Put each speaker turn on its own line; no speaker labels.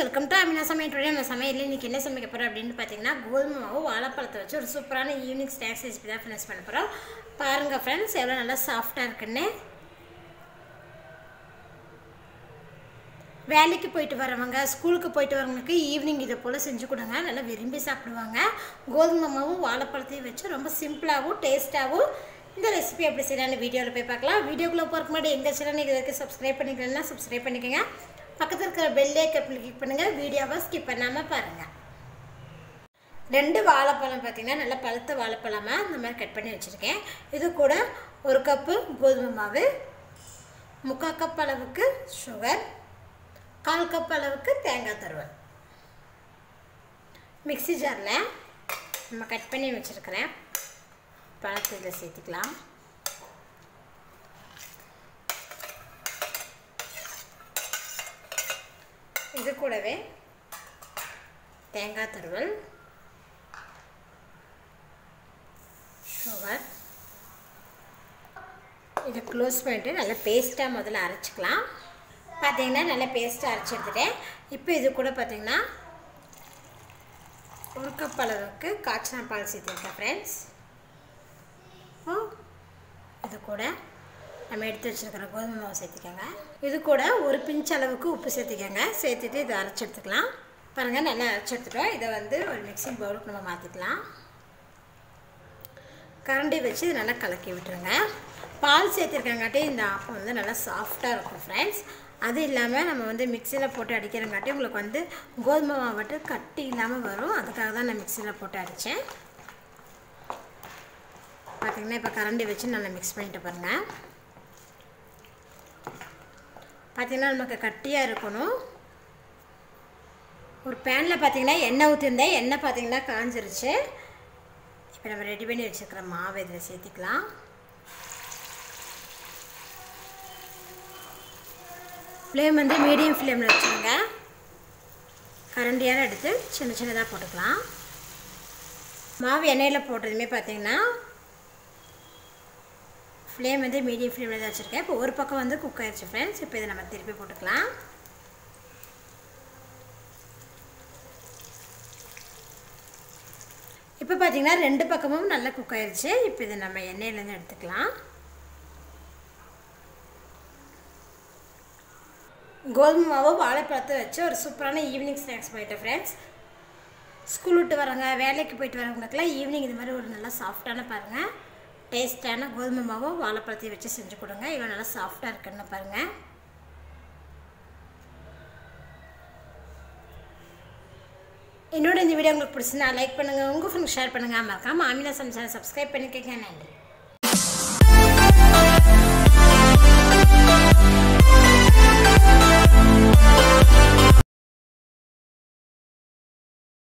welcome to Aamina Samayal. Today நம்ம சமையல்ல இன்னைக்கு என்ன சமைக்க போறோம் அப்படினு பாத்தீங்கன்னா கோதுமை மாவு வாழைப்பழத்தை வச்சு ஒரு சூப்பரான ஈவினிங் ஸ்நாக்ஸ் ரெசிபி தான் ஃபினிஷ் பண்ண போறோம். பாருங்க फ्रेंड्स எவ்வளவு நல்லா சாஃப்ட்டா இருக்குன்னு. வேலைக்கு போயிட்டு வரவங்க ஸ்கூலுக்கு போயிட்டு வரவங்களுக்கு ஈவினிங் இத போல செஞ்சு கொடுங்க. நல்லா விரும்பி சாப்பிடுவாங்க. கோதுமை மாவும் வாழைப்பழத்தையும் வச்சு ரொம்ப சிம்பிளாவும் டேஸ்டாவும் இந்த ரெசிபி எப்படி செய்யலாம்னு வீடியோல போய் பார்க்கலாம். வீடியோக்குள்ள போறதுக்கு முன்னாடி எங்க சேனலை இதுவரைக்கும் சப்ஸ்கிரைப் பண்ணிக்கலன்னா சப்ஸ்கிரைப் பண்ணிக்கங்க. பக்கத்துல இருக்கிற பெல் ஐகானை கிளிக் பண்ணுங்க. வீடியோவை ஸ்கிப் பண்ணாம பாருங்க. ரெண்டு வாழைப்பழம் பாத்தீங்கன்னா நல்ல பழுத்த வாழைப்பழமா இந்த மாதிரி கட் பண்ணி வச்சிருக்கேன். இது கூட 1 கப் கோதுமை மாவு, 3/4 கப் அளவுக்கு சுகர், 1/4 கப் அளவுக்கு தேங்காய் துருவல். மிக்ஸி ஜார்ல நம்ம கட் பண்ணி வச்சிருக்கிறேன் பழத்தை இதில் சேர்த்துக்கலாம். இது கூடவே தேங்காய் துருவல், சுகர் இதை க்ளோஸ் பண்ணிட்டு நல்லா பேஸ்ட்டாக முதல்ல அரைச்சிக்கலாம். பார்த்தீங்கன்னா நல்லா பேஸ்ட்டாக அரைச்சி எடுத்துட்டேன். இப்போ இது கூட பார்த்தீங்கன்னா 1 கப் அளவுக்கு காய்ச்சின பால் சேர்த்துருக்கேன் ஃப்ரெண்ட்ஸ். இது கூட நம்ம எடுத்து வச்சுருக்கிற கோதுமை மாவு சேர்த்துக்கோங்க. இது கூட ஒரு பிஞ்ச் அளவுக்கு உப்பு சேர்த்துக்கோங்க. சேர்த்துட்டு இதை அரைச்சி எடுத்துக்கலாம். பாருங்கள் நல்லா அரைச்சி எடுத்துட்டோம். இதை வந்து ஒரு மிக்சிங் பவுலுக்கு நம்ம மாற்றிக்கலாம். கரண்டி வச்சு இதை நல்லா கலக்கி விட்டுருங்க. பால் சேர்த்துருக்கங்காட்டி இந்த ஆப்பம் வந்து நல்லா சாஃப்டாக இருக்கும் ஃப்ரெண்ட்ஸ். அது இல்லாமல் நம்ம வந்து மிக்சியில் போட்டு அடிக்கிறங்காட்டி உங்களுக்கு வந்து கோதுமை மாவு கட்டி இல்லாமல் வரும். அதுக்காக தான் நான் மிக்சியில் போட்டு அடித்தேன். பார்த்திங்கன்னா இப்போ கரண்டி வச்சு நல்லா மிக்ஸ் பண்ணிட்டு பாருங்கள். பார்த்திங்கன்னா நமக்கு கட்டியாக இருக்கணும். ஒரு பேனில் பார்த்திங்கன்னா எண்ணெய் ஊற்றிருந்தேன். எண்ணெய் பார்த்திங்கன்னா காஞ்சிருச்சு. இப்போ நம்ம ரெடி பண்ணி வச்சுருக்கிற மாவு இதில் சேர்த்திக்கலாம். ஃப்ளேம் வந்து மீடியம் ஃப்ளேமில் வச்சுருங்க. கரண்டியால் எடுத்து சின்ன சின்னதாக போட்டுக்கலாம். மாவு எண்ணெயில் போட்டதுமே பார்த்திங்கன்னா ஃப்ளேம் வந்து மீடியம் ஃப்ளேமில் தான் வச்சுருக்கேன். இப்போ ஒரு பக்கம் வந்து குக் ஆகிடுச்சு ஃப்ரெண்ட்ஸ். இப்போ இதை நம்ம திருப்பி போட்டுக்கலாம். இப்போ பார்த்தீங்கன்னா 2 பக்கமும் நல்லா குக் ஆகிடுச்சு. இப்போ இதை நம்ம எண்ணெயிலேருந்து எடுத்துக்கலாம். கோதுமை மாவு வாழைப்பழத்தை வச்சு ஒரு சூப்பரான ஈவினிங் ஸ்நாக்ஸ் பண்ணிட்டேன் ஃப்ரெண்ட்ஸ். ஸ்கூல் விட்டு வரவங்க வேலைக்கு போயிட்டு வரவங்களுக்குலாம் ஈவினிங் இது மாதிரி ஒரு நல்லா சாஃப்டான பாருங்கள் டேஸ்டான கோதுமை மாவும் வாழைப்பழத்தையும் வச்சு செஞ்சு கொடுங்க. இவ்வளோ நல்லா சாஃப்டாக இருக்குன்னு பாருங்கள். என்னோட இந்த வீடியோ உங்களுக்கு பிடிச்சிருந்தா லைக் பண்ணுங்கள், உங்கள் ஃப்ரெண்ட்ஸ் ஷேர் பண்ணுங்கள். மறக்காமல் ஆமினா சமையல் சப்ஸ்கிரைப் பண்ணிக்கங்க. நன்றி.